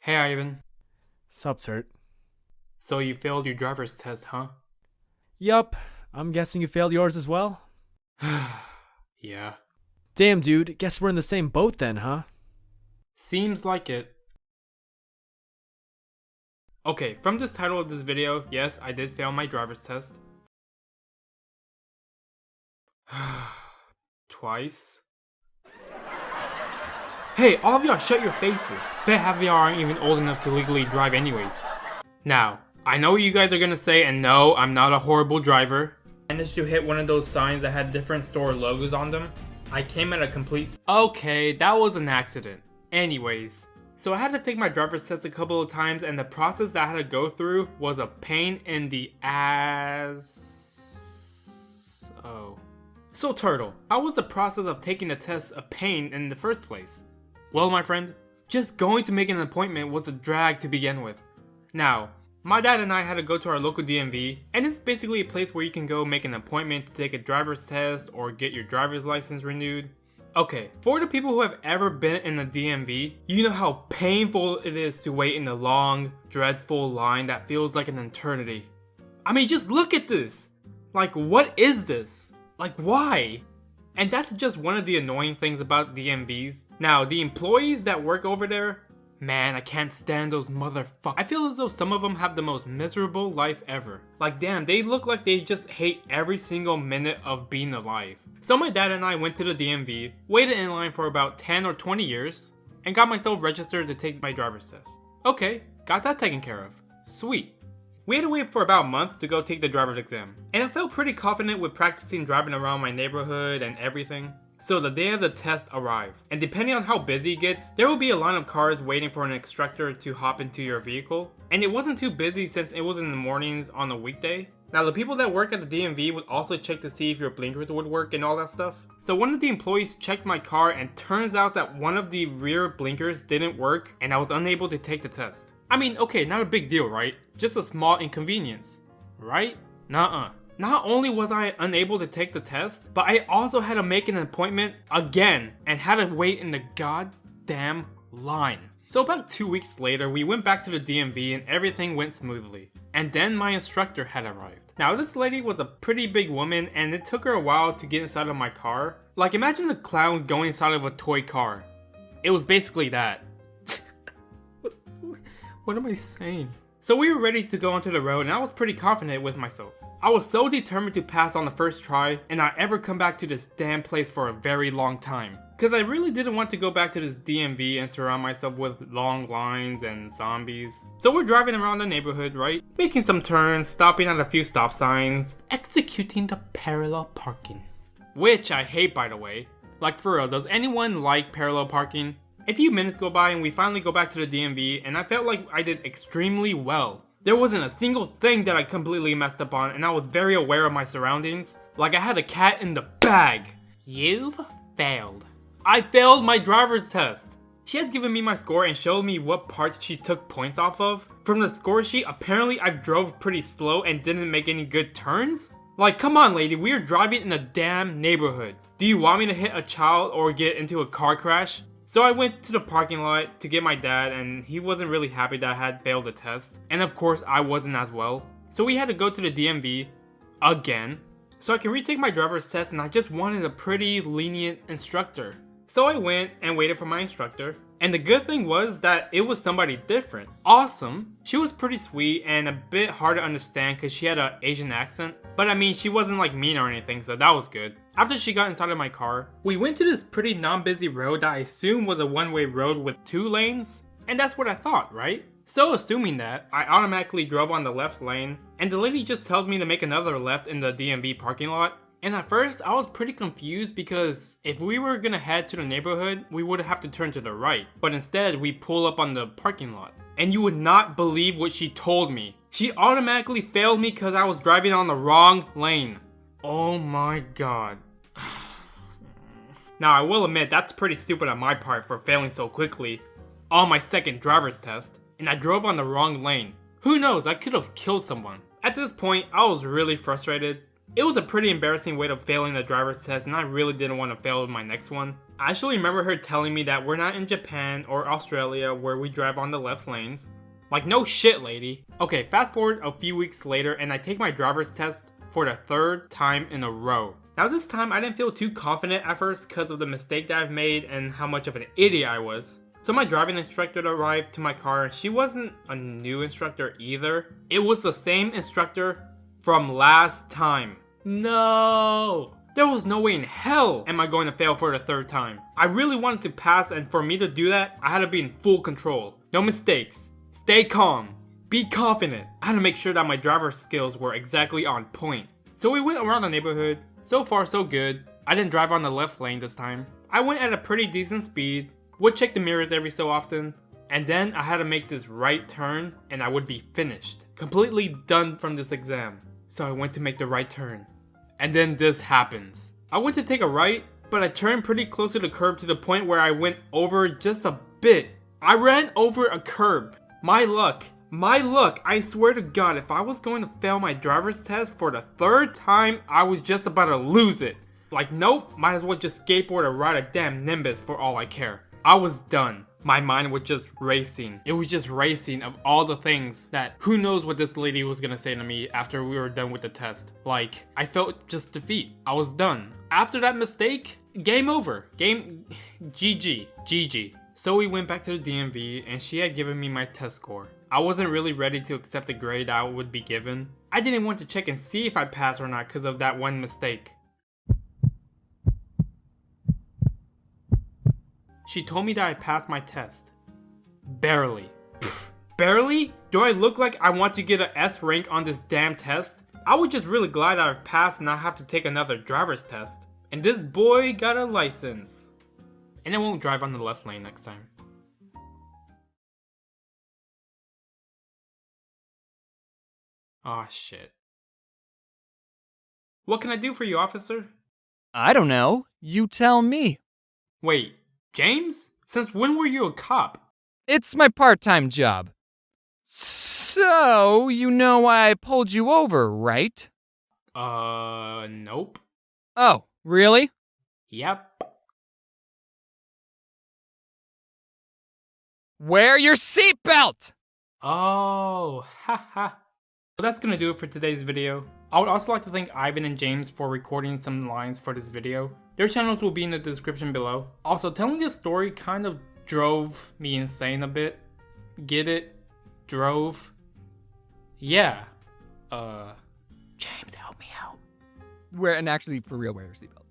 Hey Ivan. Sup, Turt? So you failed your driver's test, huh? Yup, I'm guessing you failed yours as well? Yeah. Damn, dude, guess we're in the same boat then, huh? Seems like it. Okay, from this title of this video, yes, I did fail my driver's test. Twice. Hey, all of y'all shut your faces. Bet half of y'all aren't even old enough to legally drive anyways. Now, I know what you guys are gonna say, and no, I'm not a horrible driver. I managed to hit one of those signs that had different store logos on them. I came at a complete... Okay, that was an accident. Anyways, so I had to take my driver's test a couple of times, and the process that I had to go through was a pain in the ass. Oh. So Turtle, how was the process of taking the test a pain in the first place? Well, my friend, just going to make an appointment was a drag to begin with. Now, my dad and I had to go to our local DMV, and it's basically a place where you can go make an appointment to take a driver's test or get your driver's license renewed. Okay, for the people who have ever been in a DMV, you know how painful it is to wait in a long, dreadful line that feels like an eternity. I mean, just look at this! Like, what is this? Like, why? And that's just one of the annoying things about DMVs. Now, the employees that work over there, man, I can't stand those motherfuckers. I feel as though some of them have the most miserable life ever. Like, damn, they look like they just hate every single minute of being alive. So my dad and I went to the DMV, waited in line for about 10 or 20 years, and got myself registered to take my driver's test. Okay, got that taken care of. Sweet. We had to wait for about a month to go take the driver's exam, and I felt pretty confident with practicing driving around my neighborhood and everything. So the day of the test arrived, and depending on how busy it gets, there will be a line of cars waiting for an instructor to hop into your vehicle, and it wasn't too busy since it was in the mornings on a weekday. Now the people that work at the DMV would also check to see if your blinkers would work and all that stuff. So one of the employees checked my car, and turns out that one of the rear blinkers didn't work and I was unable to take the test. I mean, okay, not a big deal, right? Just a small inconvenience, right? Nuh-uh. Not only was I unable to take the test, but I also had to make an appointment again and had to wait in the goddamn line. So about 2 weeks later, we went back to the DMV and everything went smoothly. And then my instructor had arrived. Now this lady was a pretty big woman, and it took her a while to get inside of my car. Like, imagine a clown going inside of a toy car. It was basically that. What am I saying? So we were ready to go onto the road, and I was pretty confident with myself. I was so determined to pass on the first try and not ever come back to this damn place for a very long time. Cause I really didn't want to go back to this DMV and surround myself with long lines and zombies. So we're driving around the neighborhood, right? Making some turns, stopping at a few stop signs, executing the parallel parking. Which I hate, by the way. Like, for real, does anyone like parallel parking? A few minutes go by and we finally go back to the DMV, and I felt like I did extremely well. There wasn't a single thing that I completely messed up on, and I was very aware of my surroundings. Like, I had a cat in the bag. You've failed. I failed my driver's test. She had given me my score and showed me what parts she took points off of. From the score sheet, apparently I drove pretty slow and didn't make any good turns. Like, come on lady, we are driving in a damn neighborhood. Do you want me to hit a child or get into a car crash? So I went to the parking lot to get my dad, and he wasn't really happy that I had failed the test. And of course, I wasn't as well. So we had to go to the DMV again, so I can retake my driver's test, and I just wanted a pretty lenient instructor. So I went and waited for my instructor. And the good thing was that it was somebody different. Awesome. She was pretty sweet and a bit hard to understand because she had an Asian accent. But I mean, she wasn't like mean or anything, so that was good. After she got inside of my car, we went to this pretty non-busy road that I assumed was a one-way road with 2 lanes. And that's what I thought, right? So assuming that, I automatically drove on the left lane, and the lady just tells me to make another left in the DMV parking lot. And at first, I was pretty confused because if we were gonna head to the neighborhood, we would have to turn to the right. But instead, we pull up on the parking lot. And you would not believe what she told me. She automatically failed me because I was driving on the wrong lane. Oh my god. Now, I will admit, that's pretty stupid on my part for failing so quickly on my second driver's test. And I drove on the wrong lane. Who knows, I could have killed someone. At this point, I was really frustrated. It was a pretty embarrassing way of failing the driver's test, and I really didn't want to fail my next one. I actually remember her telling me that we're not in Japan or Australia where we drive on the left lanes. Like, no shit, lady. Okay, fast forward a few weeks later and I take my driver's test for the 3rd time in a row. Now this time I didn't feel too confident at first because of the mistake that I've made and how much of an idiot I was. So my driving instructor arrived to my car and she wasn't a new instructor either. It was the same instructor from last time. No! There was no way in hell am I going to fail for the 3rd time. I really wanted to pass, and for me to do that, I had to be in full control. No mistakes. Stay calm. Be confident. I had to make sure that my driver's skills were exactly on point. So we went around the neighborhood. So far so good. I didn't drive on the left lane this time. I went at a pretty decent speed. Would check the mirrors every so often. And then I had to make this right turn and I would be finished. Completely done from this exam. So I went to make the right turn. And then this happens. I went to take a right, but I turned pretty close to the curb to the point where I went over just a bit. I ran over a curb. My luck, I swear to God, if I was going to fail my driver's test for the 3rd time, I was just about to lose it. Like, nope, might as well just skateboard or ride a damn Nimbus for all I care. I was done. My mind was just racing. It was just racing of all the things that who knows what this lady was gonna say to me after we were done with the test. Like, I felt just defeat. I was done. After that mistake, game over. GG. So we went back to the DMV and she had given me my test score. I wasn't really ready to accept the grade I would be given. I didn't want to check and see if I passed or not because of that one mistake. She told me that I passed my test. Barely. Pfft, barely? Do I look like I want to get an S rank on this damn test? I was just really glad that I've passed and not have to take another driver's test. And this boy got a license. And I won't drive on the left lane next time. Aw, shit. What can I do for you, officer? I don't know. You tell me. Wait, James? Since when were you a cop? It's my part-time job. So, you know why I pulled you over, right? Nope. Oh, really? Yep. Wear your seatbelt! Oh, haha. Well, that's gonna do it for today's video. I would also like to thank Ivan and James for recording some lines for this video. Their channels will be in the description below. Also, telling this story kind of drove me insane a bit. Get it? Drove? Yeah. James, help me out. And actually, for real, wear your seatbelt.